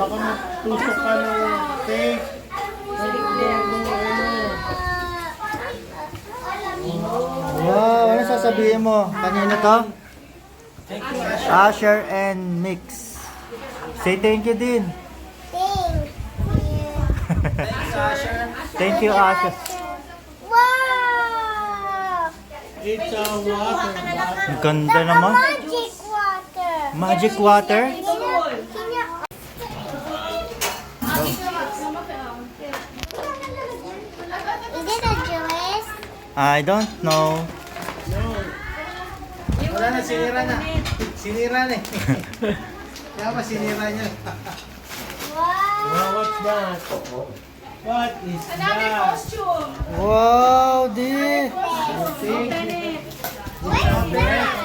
Baka matusok ka ng cake. Wow, ano sasabihin mo? Kanino to? Asher and Mix. Say thank you din. Thank you, Asher. Wow! It's a water. Ang ganda naman. Magic water. Magic water? Is it a juice? I don't know. Wala na, sinira na. Sinira na eh. Kaya ba sinira niya? Wow, what's that? What is that? Wow, di.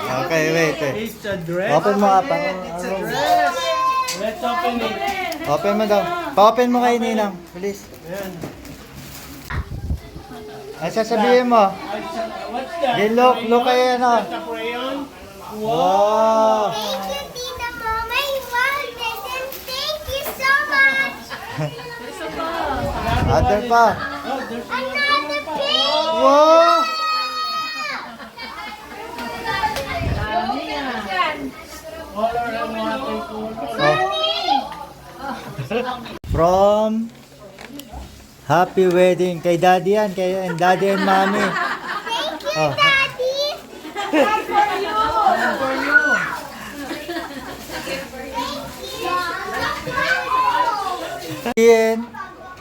Okay, wait. It's a dress. Open mo nga pa. It's a dress. Let's open it. Open mo daw. Pa-open mo kay Ninang. Please. Ayan. Ano sasabihin mo? What's that? Di look kay ano. It's a crayon. Wow. Thank you, Tita Mama. You want this and thank you so much. Other pa. Oh, there's Another pig. Wow. color and watercolor. Oh. From Happy Wedding. Kay Daddy yan. Kay Daddy and Mommy. Thank you, Oh. Daddy. For you. Sabihin.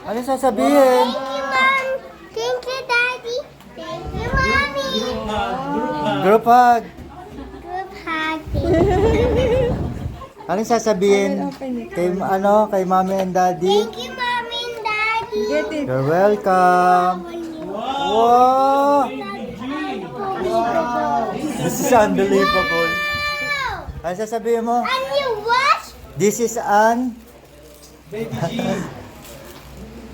Ano sasabihin? Thank you, Mom. Thank you, Daddy. Thank you, Mommy. Group hug. Group hug. Ano sasabihin? Kay Mommy and Daddy? Thank you, Mommy and Daddy. You're welcome. Wow. This is unbelievable. Ano sasabihin mo? And you what? This is Baby G.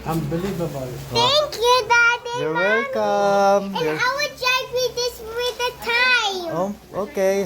Unbelievable. Thank you, Daddy. You're Mommy. welcome. And I would try with this with the time. Oh, okay.